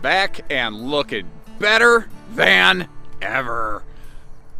back and looking better than ever.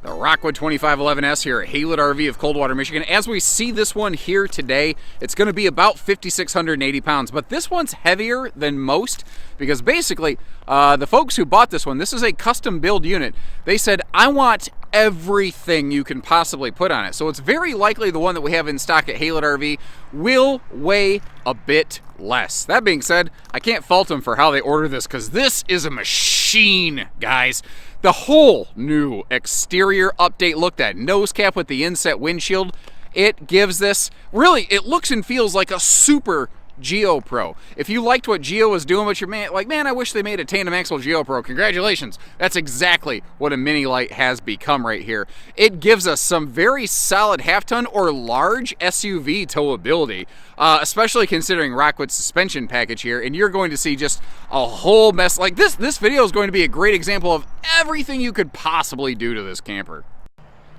The Rockwood 2511S here at Hitch RV of Coldwater, Michigan. As we see this one here today, it's going to be about 5,680 pounds, but this one's heavier than most because basically the folks who bought this one, this is a custom build unit. They said, I want everything you can possibly put on it. So it's very likely the one that we have in stock at Hitch RV will weigh a bit less. That being said, I can't fault them for how they order this because this is a machine, guys. The whole new exterior update look, that nose cap with the inset windshield, it gives this, really, it looks and feels like a super Geo Pro. If you liked what Geo was doing, but you're like, man, I wish they made a tandem axle Geo Pro, congratulations. That's exactly what a Mini Lite has become right here. It gives us some very solid half-ton or large SUV towability, especially considering Rockwood's suspension package here, and you're going to see just a whole mess. Like this video is going to be a great example of everything you could possibly do to this camper.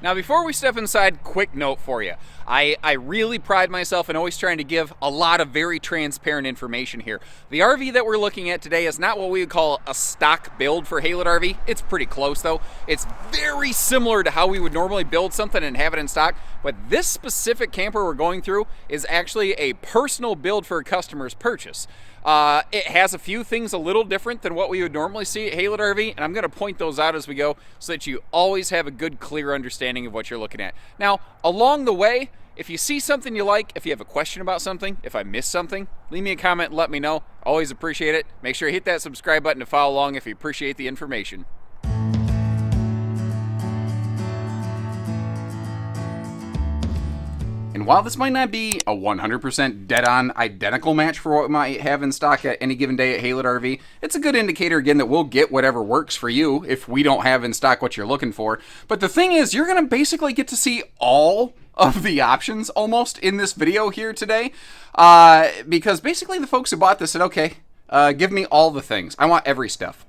Now, before we step inside, quick note for you. I really pride myself in always trying to give a lot of very transparent information here. The RV that we're looking at today is not what we would call a stock build for Hitch RV. It's pretty close, though. It's very similar to how we would normally build something and have it in stock, but this specific camper we're going through is actually a personal build for a customer's purchase. It has a few things a little different than what we would normally see at Hitch RV, and I'm going to point those out as we go so that you always have a good, clear understanding of what you're looking at. Now, along the way, if you see something you like, if you have a question about something, if I missed something, leave me a comment and let me know. Always appreciate it. Make sure you hit that subscribe button to follow along if you appreciate the information. And while this might not be a 100% dead-on identical match for what we might have in stock at any given day at Hitch RV, it's a good indicator, again, that we'll get whatever works for you if we don't have in stock what you're looking for. But the thing is, you're going to basically get to see all of the options almost in this video here today, because basically the folks who bought this said, okay, give me all the things. I want every stuff.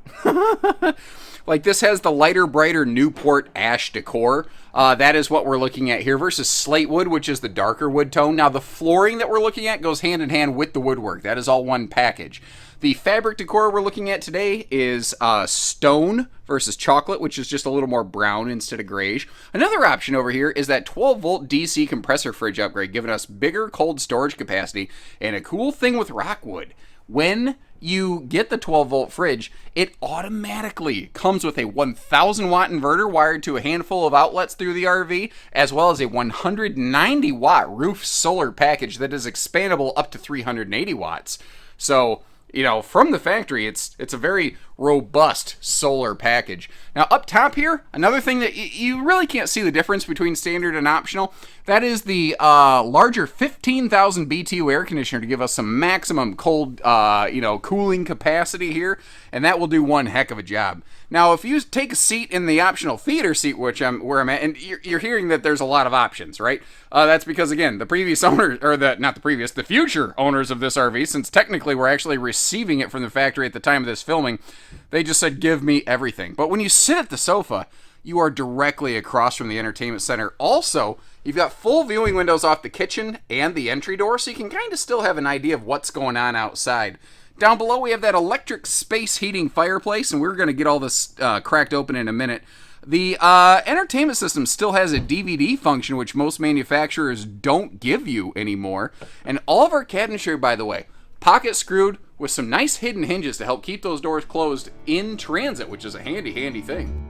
Like this has the lighter, brighter Newport ash decor. That is what we're looking at here versus slate wood, which is the darker wood tone. Now the flooring that we're looking at goes hand in hand with the woodwork. That is all one package. The fabric decor we're looking at today is stone versus chocolate, which is just a little more brown instead of grayish. Another option over here is that 12-volt DC compressor fridge upgrade, giving us bigger cold storage capacity. And a cool thing with Rockwood, when you get the 12-volt fridge, it automatically comes with a 1,000-watt inverter wired to a handful of outlets through the RV, as well as a 190-watt roof solar package that is expandable up to 380 watts. So, you know, from the factory, it's a very robust solar package. Now, up top here, another thing that you really can't see the difference between standard and optional, that is the larger 15,000 BTU air conditioner to give us some maximum cold, cooling capacity here, and that will do one heck of a job. Now, if you take a seat in the optional theater seat, where I'm at, and you're hearing that there's a lot of options, right? That's because, again, the previous owners, or the future owners of this RV, since technically we're actually receiving it from the factory at the time of this filming, they just said, give me everything. But when you sit at the sofa, you are directly across from the entertainment center. Also, you've got full viewing windows off the kitchen and the entry door, so you can kind of still have an idea of what's going on outside. Down below, we have that electric space heating fireplace, and we're going to get all this cracked open in a minute. The entertainment system still has a DVD function, which most manufacturers don't give you anymore. And all of our cabinetry, by the way, pocket screwed with some nice hidden hinges to help keep those doors closed in transit, which is a handy, handy thing.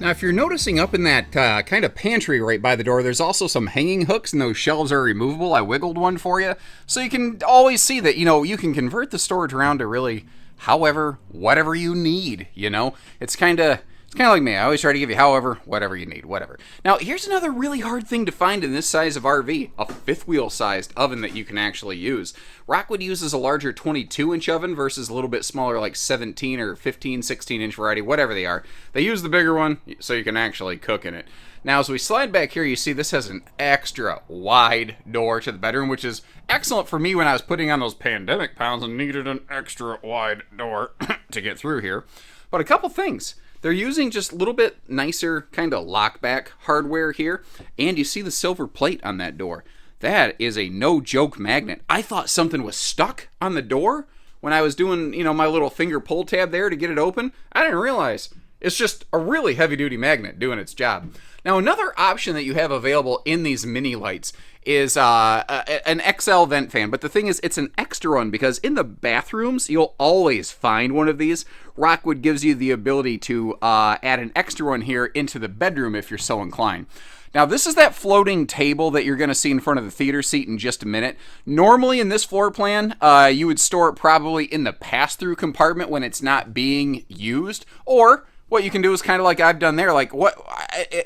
Now, if you're noticing up in that kind of pantry right by the door, there's also some hanging hooks, and those shelves are removable. I wiggled one for you. So you can always see that, you can convert the storage around to really whatever you need, It's kind of It's kind of like me. I always try to give you however, whatever you need, whatever. Now, here's another really hard thing to find in this size of RV, a fifth wheel sized oven that you can actually use. Rockwood uses a larger 22-inch oven versus a little bit smaller like 17 or 15, 16-inch variety, whatever they are. They use the bigger one so you can actually cook in it. Now, as we slide back here, you see this has an extra wide door to the bedroom, which is excellent for me when I was putting on those pandemic pounds and needed an extra wide door to get through here. But a couple things. They're using just a little bit nicer kind of lockback hardware here, and you see the silver plate on that door. That is a no-joke magnet. I thought something was stuck on the door when I was doing, my little finger pull tab there to get it open. I didn't realize. It's just a really heavy-duty magnet doing its job. Now, another option that you have available in these mini lights is an XL vent fan. But the thing is, it's an extra one because in the bathrooms, you'll always find one of these. Rockwood gives you the ability to add an extra one here into the bedroom if you're so inclined. Now, this is that floating table that you're going to see in front of the theater seat in just a minute. Normally, in this floor plan, you would store it probably in the pass-through compartment when it's not being used, or what you can do is kind of like I've done there. Like,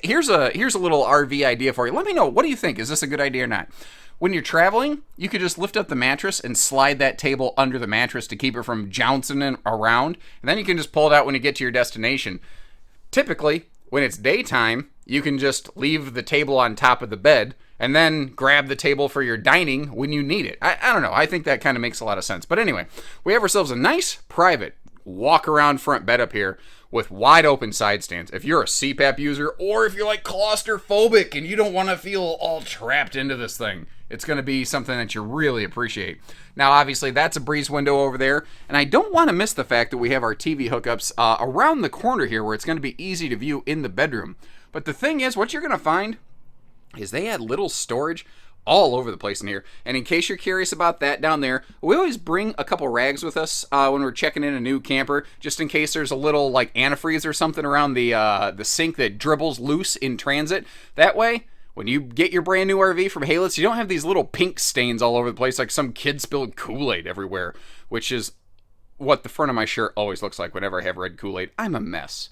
here's a little RV idea for you. Let me know. What do you think? Is this a good idea or not? When you're traveling, you could just lift up the mattress and slide that table under the mattress to keep it from jouncing around. And then you can just pull it out when you get to your destination. Typically, when it's daytime, you can just leave the table on top of the bed and then grab the table for your dining when you need it. I don't know. I think that kind of makes a lot of sense. But anyway, we have ourselves a nice private walk-around front bed up here with wide open side stands. If you're a CPAP user or if you're like claustrophobic and you don't want to feel all trapped into this thing, it's going to be something that you really appreciate. Now, obviously, that's a breeze window over there, and I don't want to miss the fact that we have our TV hookups around the corner here where it's going to be easy to view in the bedroom. But the thing is, what you're going to find is they had little storage all over the place in here. And in case you're curious about that down there, we always bring a couple rags with us when we're checking in a new camper, just in case there's a little like antifreeze or something around the sink that dribbles loose in transit. That way, when you get your brand new RV from Haylitz, you don't have these little pink stains all over the place like some kid spilled Kool-Aid everywhere, which is what the front of my shirt always looks like whenever I have red Kool-Aid. I'm a mess.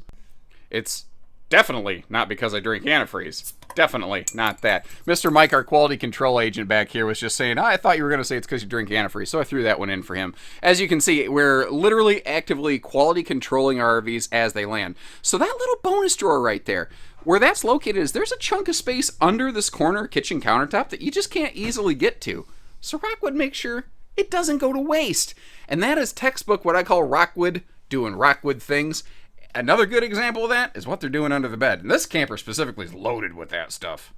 It's definitely not because I drink antifreeze. Definitely not that. Mr. Mike, our quality control agent back here, was just saying, I thought you were going to say it's because you drink antifreeze, so I threw that one in for him. As you can see, we're literally actively quality controlling our RVs as they land. So that little bonus drawer right there, where that's located is there's a chunk of space under this corner kitchen countertop that you just can't easily get to. So Rockwood makes sure it doesn't go to waste. And that is textbook what I call Rockwood doing Rockwood things. Another good example of that is what they're doing under the bed. And this camper specifically is loaded with that stuff.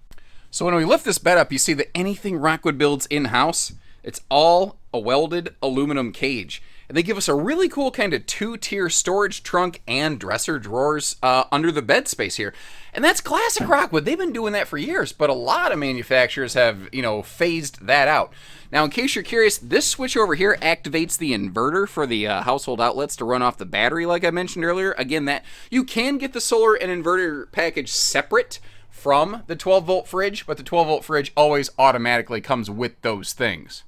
So when we lift this bed up, you see that anything Rockwood builds in-house, it's all a welded aluminum cage. And they give us a really cool kind of two-tier storage trunk and dresser drawers under the bed space here. And that's classic Rockwood. They've been doing that for years, but a lot of manufacturers have, phased that out. Now, in case you're curious, this switch over here activates the inverter for the household outlets to run off the battery, like I mentioned earlier. Again, that you can get the solar and inverter package separate from the 12-volt fridge, but the 12-volt fridge always automatically comes with those things.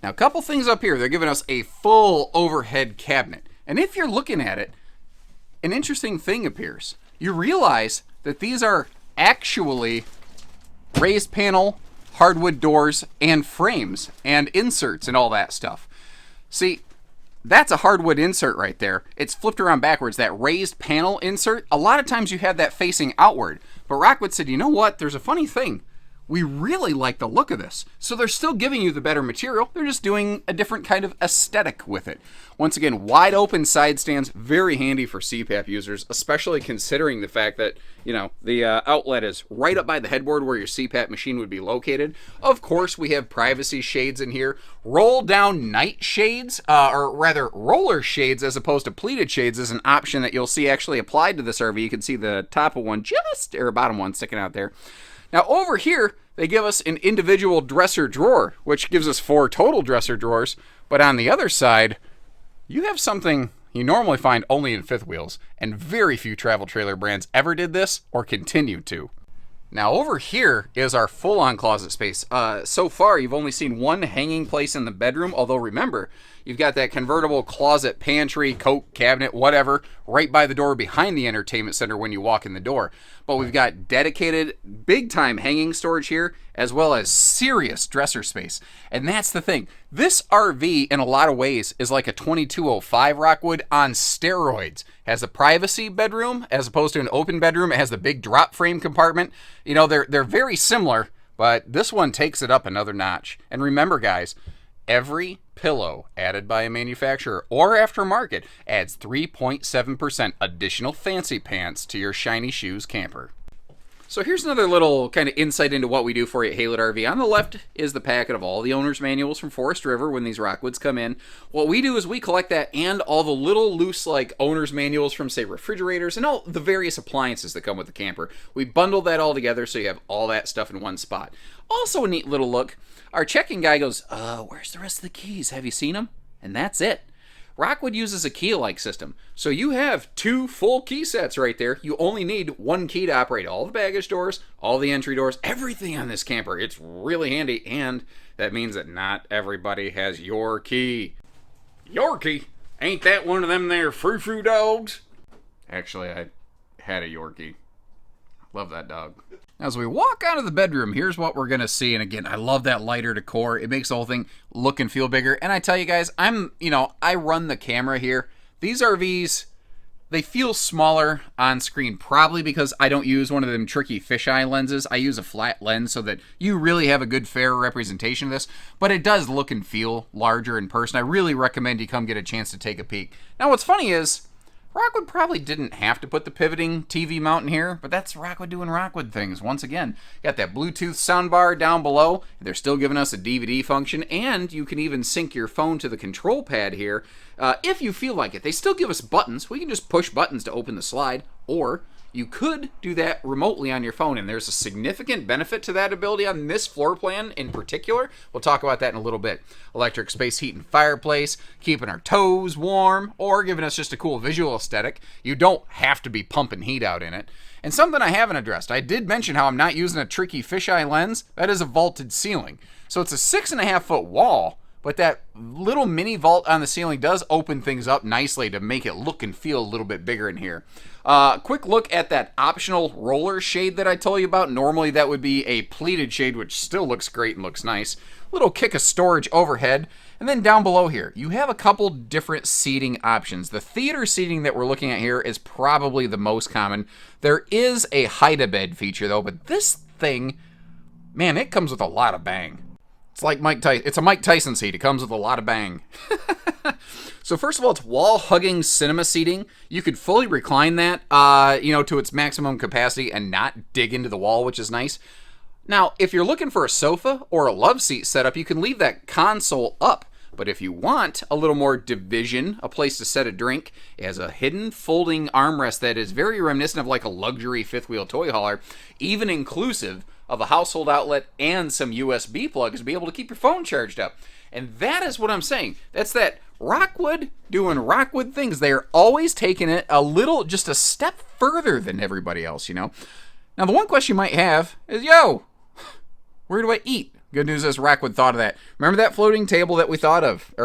Now, a couple things up here. They're giving us a full overhead cabinet. And if you're looking at it, an interesting thing appears. You realize that these are actually raised panel hardwood doors and frames and inserts and all that stuff. See, that's a hardwood insert right there. It's flipped around backwards, that raised panel insert. A lot of times you have that facing outward. But Rockwood said, you know what? There's a funny thing. We really like the look of this. So they're still giving you the better material. They're just doing a different kind of aesthetic with it. Once again, wide open side stands, very handy for CPAP users, especially considering the fact that, the outlet is right up by the headboard where your CPAP machine would be located. Of course, we have privacy shades in here. Roll down night shades, or rather roller shades as opposed to pleated shades is an option that you'll see actually applied to this RV. You can see the top of one or bottom one sticking out there. Now over here, they give us an individual dresser drawer, which gives us 4 total dresser drawers. But on the other side, you have something you normally find only in fifth wheels, and very few travel trailer brands ever did this or continue to. Now over here is our full-on closet space. So far, you've only seen one hanging place in the bedroom, although remember, you've got that convertible closet, pantry, coat, cabinet, whatever, right by the door behind the entertainment center when you walk in the door. But we've got dedicated, big-time hanging storage here, as well as serious dresser space. And that's the thing. This RV, in a lot of ways, is like a 2205 Rockwood on steroids. Has a privacy bedroom, as opposed to an open bedroom. It has the big drop frame compartment. You know, they're very similar, but this one takes it up another notch. And remember, guys, every pillow added by a manufacturer or aftermarket adds 3.7% additional fancy pants to your shiny shoes camper. So here's another little kind of insight into what we do for you at Haylett RV. On the left is the packet of all the owner's manuals from Forest River when these Rockwoods come in. What we do is we collect that and all the little loose like owner's manuals from, say, refrigerators and all the various appliances that come with the camper. We bundle that all together so you have all that stuff in one spot. Also a neat little look. Our checking guy goes, where's the rest of the keys? Have you seen them? And that's it. Rockwood uses a key-alike system, so you have 2 full key sets right there. You only need 1 key to operate all the baggage doors, all the entry doors, everything on this camper. It's really handy, and that means that not everybody has your key. Your key? Ain't that one of them there frou-frou dogs? Actually, I had a Yorkie. Love that dog. As we walk out of the bedroom, here's what we're going to see. And again, I love that lighter decor. It makes the whole thing look and feel bigger. And I tell you guys, I run the camera here. These RVs, they feel smaller on screen, probably because I don't use one of them tricky fisheye lenses. I use a flat lens so that you really have a good, fair representation of this. But it does look and feel larger in person. I really recommend you come get a chance to take a peek. Now, what's funny is, Rockwood probably didn't have to put the pivoting TV mount in here, but that's Rockwood doing Rockwood things once again. Got that Bluetooth soundbar down below. They're still giving us a DVD function, and you can even sync your phone to the control pad here if you feel like it. They still give us buttons. We can just push buttons to open the slide, or you could do that remotely on your phone, and there's a significant benefit to that ability on this floor plan in particular. We'll talk about that in a little bit. Electric space heat and fireplace, keeping our toes warm, or giving us just a cool visual aesthetic. You don't have to be pumping heat out in it. And something I haven't addressed, I did mention how I'm not using a tricky fisheye lens. That is a vaulted ceiling. So it's a 6.5-foot wall, but that little mini vault on the ceiling does open things up nicely to make it look and feel a little bit bigger in here. Quick look at that optional roller shade that I told you about. Normally that would be a pleated shade, which still looks great and looks nice. Little kick of storage overhead. And then down below here, you have a couple different seating options. The theater seating that we're looking at here is probably the most common. There is a hide-a-bed feature though, but this thing, man, it comes with a lot of bang. It's like Mike Tyson. It's a Mike Tyson seat. It comes with a lot of bang. So first of all, it's wall-hugging cinema seating. You could fully recline that, to its maximum capacity and not dig into the wall, which is nice. Now, if you're looking for a sofa or a love seat setup, you can leave that console up. But if you want a little more division, a place to set a drink, it has a hidden folding armrest that is very reminiscent of like a luxury fifth wheel toy hauler, even inclusive of a household outlet and some USB plugs to be able to keep your phone charged up. And that is what I'm saying. That's that Rockwood doing Rockwood things. They're always taking it just a step further than everybody else, you know. Now, the one question you might have is, where do I eat? Good news is Rockwood thought of that. Remember that floating table that we thought of?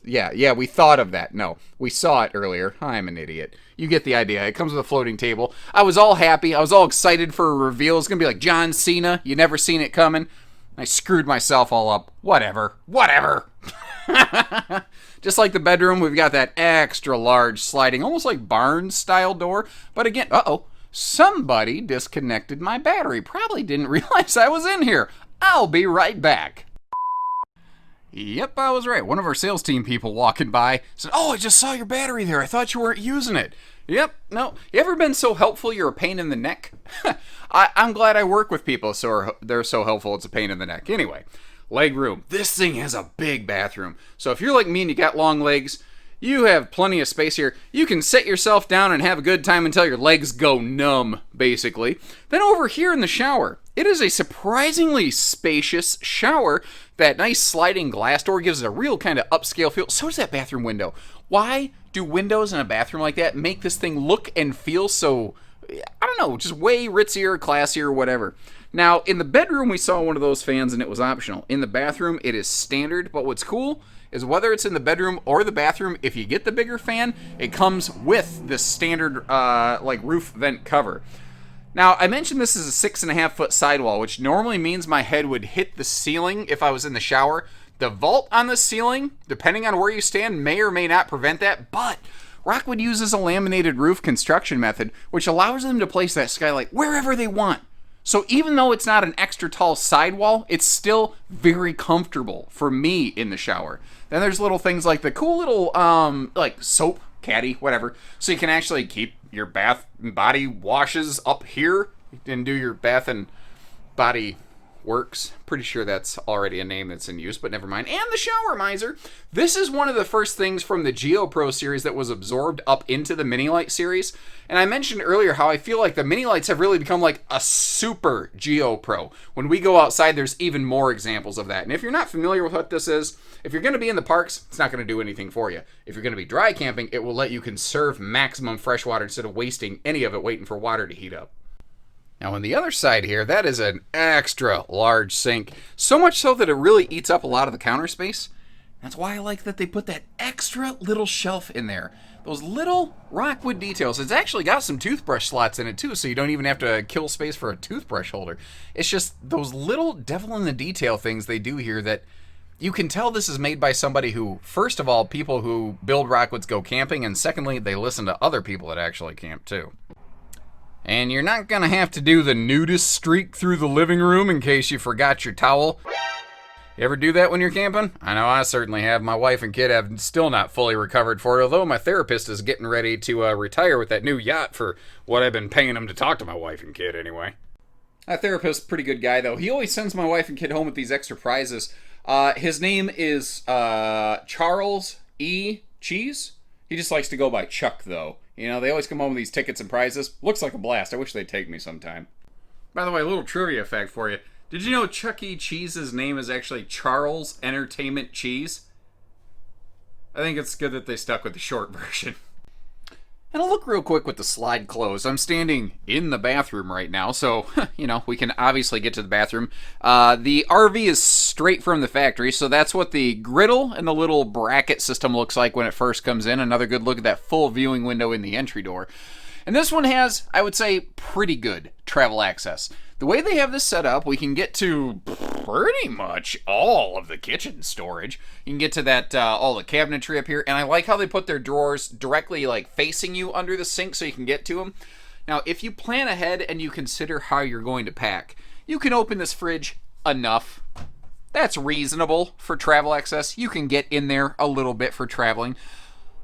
Yeah, we thought of that. No, we saw it earlier. I'm an idiot. You get the idea. It comes with a floating table. I was all happy. I was all excited for a reveal. It's going to be like John Cena. You never seen it coming. I screwed myself all up. Whatever. Just like the bedroom, we've got that extra large sliding, almost like barn-style door. But again, somebody disconnected my battery. Probably didn't realize I was in here. I'll be right back. Yep, I was right. One of our sales team people walking by said, I just saw your battery there. I thought you weren't using it. Yep, no. You ever been so helpful you're a pain in the neck? I'm glad I work with people so they're so helpful it's a pain in the neck. Anyway, leg room. This thing has a big bathroom. So if you're like me and you got long legs, you have plenty of space here. You can sit yourself down and have a good time until your legs go numb, basically. Then over here in the shower, it is a surprisingly spacious shower. That nice sliding glass door gives it a real kind of upscale feel. So does that bathroom window. Why do windows in a bathroom like that make this thing look and feel so I don't know, just way ritzier, classier, whatever. Now, in the bedroom, we saw one of those fans, and it was optional. In the bathroom, it is standard, but what's cool is whether it's in the bedroom or the bathroom, if you get the bigger fan, it comes with the standard, roof vent cover. Now, I mentioned this is a 6.5-foot sidewall, which normally means my head would hit the ceiling if I was in the shower. The vault on the ceiling, depending on where you stand, may or may not prevent that, but Rockwood uses a laminated roof construction method, which allows them to place that skylight wherever they want. So even though it's not an extra tall sidewall, it's still very comfortable for me in the shower. Then there's little things like the cool little, like soap caddy, whatever, so you can actually keep your bath and body washes up here and do your bath and body works. Pretty sure that's already a name that's in use, but never mind. And the shower miser. This is one of the first things from the GeoPro series that was absorbed up into the Mini-Lite series. And I mentioned earlier how I feel like the Mini-Lites have really become like a super GeoPro. When we go outside, there's even more examples of that. And if you're not familiar with what this is, if you're going to be in the parks, it's not going to do anything for you. If you're going to be dry camping, it will let you conserve maximum fresh water instead of wasting any of it waiting for water to heat up. Now on the other side here, that is an extra large sink. So much so that it really eats up a lot of the counter space. That's why I like that they put that extra little shelf in there. Those little Rockwood details. It's actually got some toothbrush slots in it too, so you don't even have to kill space for a toothbrush holder. It's just those little devil in the detail things they do here that you can tell this is made by somebody who, first of all, people who build Rockwoods go camping, and secondly, they listen to other people that actually camp too. And you're not gonna have to do the nudist streak through the living room in case you forgot your towel. You ever do that when you're camping? I know I certainly have. My wife and kid have still not fully recovered for it, although my therapist is getting ready to retire with that new yacht for what I've been paying him to talk to my wife and kid anyway. That therapist's a pretty good guy, though. He always sends my wife and kid home with these extra prizes. His name is Charles E. Cheese. He just likes to go by Chuck, though. You know, they always come home with these tickets and prizes. Looks like a blast. I wish they'd take me sometime. By the way, a little trivia fact for you. Did you know Chuck E. Cheese's name is actually Charles Entertainment Cheese? I think it's good that they stuck with the short version. And I'll look real quick with the slide closed. I'm standing in the bathroom right now, so, you know, we can obviously get to the bathroom. The RV is straight from the factory, so that's what the griddle and the little bracket system looks like when it first comes in. Another good look at that full viewing window in the entry door. And this one has, I would say, pretty good travel access. The way they have this set up, we can get to pretty much all of the kitchen storage. You can get to that all the cabinetry up here, and I like how they put their drawers directly like facing you under the sink so you can get to them. Now, if you plan ahead and you consider how you're going to pack, you can open this fridge enough. That's reasonable for travel access. You can get in there a little bit for traveling.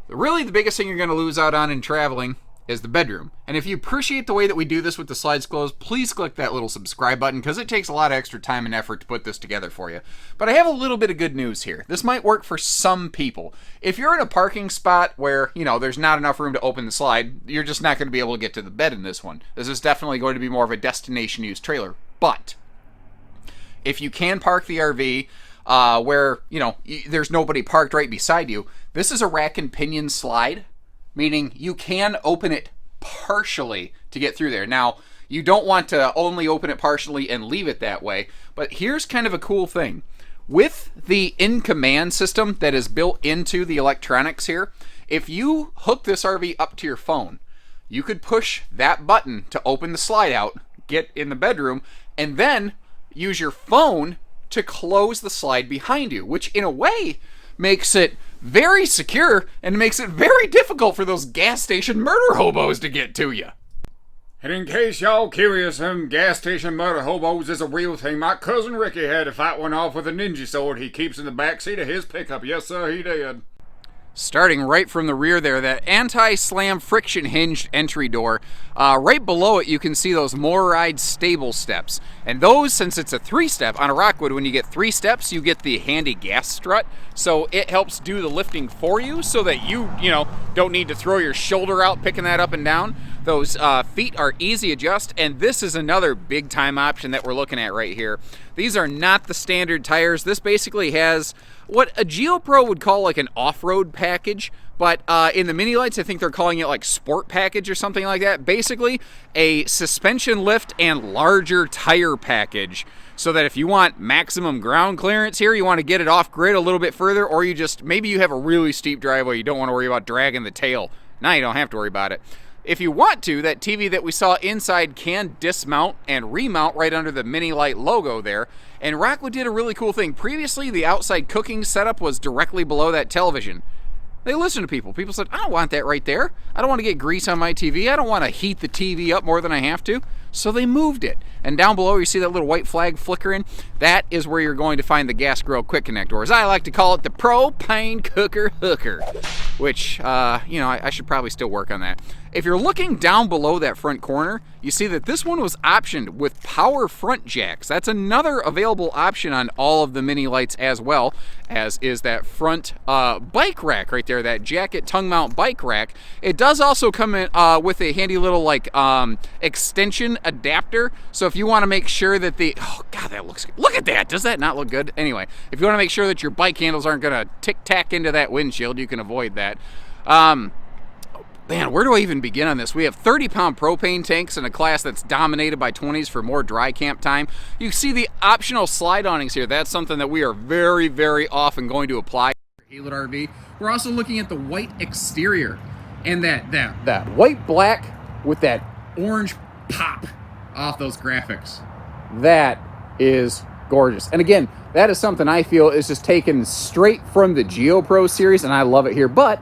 Really, the biggest thing you're going to lose out on in traveling is the bedroom. And if you appreciate the way that we do this with the slides closed, please click that little subscribe button because it takes a lot of extra time and effort to put this together for you. But I have a little bit of good news here. This might work for some people. If you're in a parking spot where, you know, there's not enough room to open the slide, you're just not going to be able to get to the bed in this one. This is definitely going to be more of a destination use trailer. But if you can park the RV where, you know, there's nobody parked right beside you, this is a rack and pinion slide, meaning you can open it partially to get through there. Now, you don't want to only open it partially and leave it that way, but here's kind of a cool thing. With the in-command system that is built into the electronics here, if you hook this RV up to your phone, you could push that button to open the slide out, get in the bedroom, and then use your phone to close the slide behind you, which in a way makes it very secure and makes it very difficult for those gas station murder hobos to get to you. And in case y'all curious, gas station murder hobos is a real thing. My cousin Ricky had to fight one off with a ninja sword he keeps in the backseat of his pickup. Yes, sir, he did. Starting right from the rear there, that anti-slam friction hinged entry door. Right below it, you can see those MORryde stable steps. And those, since it's a 3-step, on a Rockwood, when you get 3 steps, you get the handy gas strut. So it helps do the lifting for you so that you don't need to throw your shoulder out picking that up and down. Those feet are easy adjust, and this is another big time option that we're looking at right here. These are not the standard tires. This basically has what a GeoPro would call like an off-road package, but in the Mini Lites, I think they're calling it like sport package or something like that. Basically, a suspension lift and larger tire package, so that if you want maximum ground clearance here, you want to get it off grid a little bit further, or you just, maybe you have a really steep driveway, you don't want to worry about dragging the tail. Now you don't have to worry about it. If you want to, that TV that we saw inside can dismount and remount right under the Mini Lite logo there. And Rockwood did a really cool thing. Previously, the outside cooking setup was directly below that television. They listened to people. People said, I don't want that right there. I don't want to get grease on my TV. I don't want to heat the TV up more than I have to. So they moved it. And down below, you see that little white flag flickering? That is where you're going to find the gas grill quick connect, or as I like to call it, the propane cooker hooker, which, I should probably still work on that. If you're looking down below that front corner, you see that this one was optioned with power front jacks. That's another available option on all of the Mini Lites, as well as is that front bike rack right there, that jacket tongue mount bike rack. It does also come in with a handy little extension adapter. So if you want to make sure that oh God, that looks good. Look at that. Does that not look good? Anyway, if you want to make sure that your bike handles aren't going to tic-tac into that windshield, you can avoid that. Man, where do I even begin on this? We have 30-pound propane tanks in a class that's dominated by 20s for more dry camp time. You see the optional slide awnings here. That's something that we are very, very often going to apply for Haylett RV. We're also looking at the white exterior and that white black with that orange pop off those graphics. That is gorgeous. And again, that is something I feel is just taken straight from the GeoPro series, and I love it here. But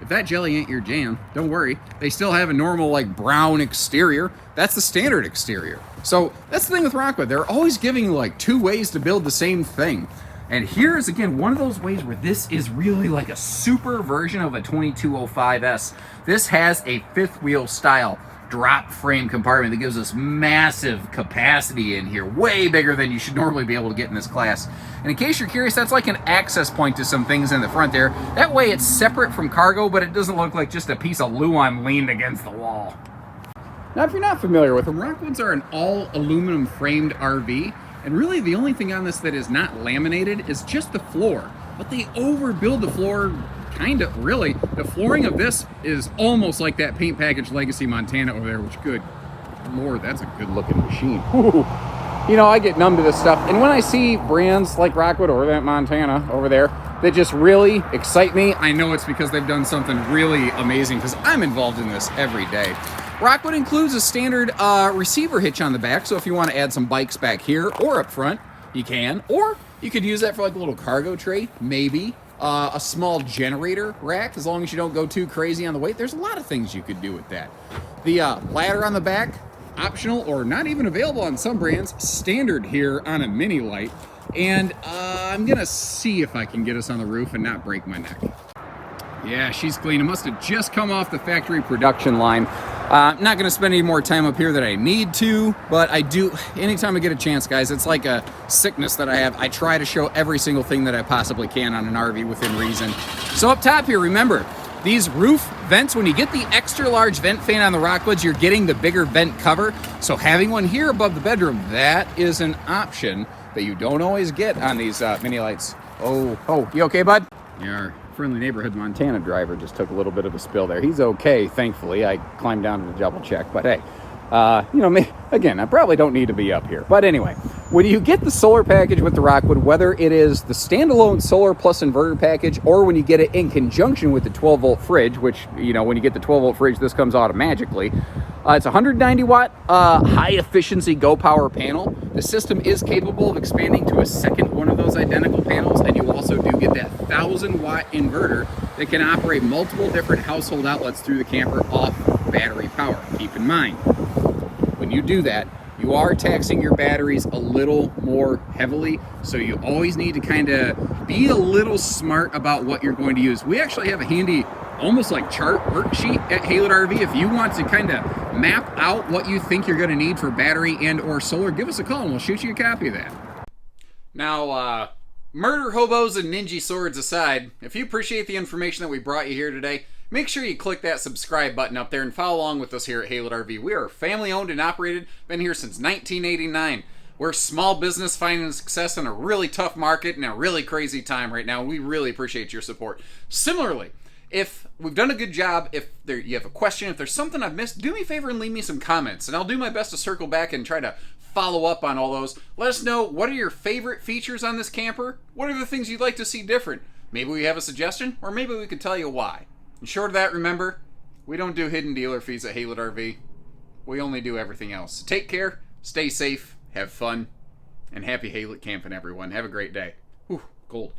if that jelly ain't your jam, don't worry. They still have a normal brown exterior. That's the standard exterior. So that's the thing with Rockwood. They're always giving you two ways to build the same thing. And here's, again, one of those ways where this is really like a super version of a 2205S. This has a fifth wheel style drop frame compartment that gives us massive capacity in here, way bigger than you should normally be able to get in this class. And in case you're curious, that's like an access point to some things in the front there. That way it's separate from cargo, but it doesn't look like just a piece of Luan leaned against the wall. Now, if you're not familiar with them, Rockwoods are an all aluminum framed RV, and really the only thing on this that is not laminated is just the floor. But they overbuild the floor. Kind of, really. The flooring of this is almost like that paint package Legacy Montana over there, which, good Lord, that's a good looking machine. Ooh. I get numb to this stuff. And when I see brands like Rockwood or that Montana over there that just really excite me, I know it's because they've done something really amazing, because I'm involved in this every day. Rockwood includes a standard receiver hitch on the back, so if you want to add some bikes back here or up front, you can. Or you could use that for like a little cargo tray, maybe. A small generator rack, as long as you don't go too crazy on the weight. There's a lot of things you could do with that. The ladder on the back, optional or not even available on some brands, standard here on a Mini Lite. And I'm gonna see if I can get us on the roof and not break my neck. Yeah, she's clean. It must have just come off the factory production line. I'm not going to spend any more time up here than I need to, but I do, anytime I get a chance, guys, it's like a sickness that I have. I try to show every single thing that I possibly can on an RV within reason. So up top here, remember, these roof vents, when you get the extra large vent fan on the Rockwoods, you're getting the bigger vent cover. So having one here above the bedroom, that is an option that you don't always get on these Mini Lites. Oh, you okay, bud? Yeah. Friendly neighborhood Montana driver just took a little bit of a spill there. He's okay, thankfully. I climbed down to double check, but hey, again, I probably don't need to be up here. But anyway, when you get the solar package with the Rockwood, whether it is the standalone solar plus inverter package, or when you get it in conjunction with the 12-volt fridge, which, when you get the 12-volt fridge, this comes automatically. It's a 190-watt high-efficiency GoPower panel. The system is capable of expanding to a second one of those identical panels, and you also do get that 1,000-watt inverter that can operate multiple different household outlets through the camper off battery power. Keep in mind, when you do that, you are taxing your batteries a little more heavily, so you always need to kind of be a little smart about what you're going to use. We actually have a handy, almost like chart worksheet at Haylett RV. If you want to kind of map out what you think you're going to need for battery and or solar, give us a call and we'll shoot you a copy of that. Now, murder hobos and ninja swords aside, if you appreciate the information that we brought you here today, make sure you click that subscribe button up there and follow along with us here at Haylet RV. We are family owned and operated, been here since 1989. We're a small business finding success in a really tough market and a really crazy time right now. We really appreciate your support. Similarly, if we've done a good job, if you have a question, if there's something I've missed, do me a favor and leave me some comments, and I'll do my best to circle back and try to follow up on all those. Let us know, what are your favorite features on this camper? What are the things you'd like to see different? Maybe we have a suggestion, or maybe we can tell you why. And short of that, remember, we don't do hidden dealer fees at Haylet RV. We only do everything else. Take care, stay safe, have fun, and happy Haylet camping, everyone. Have a great day. Whew, cold.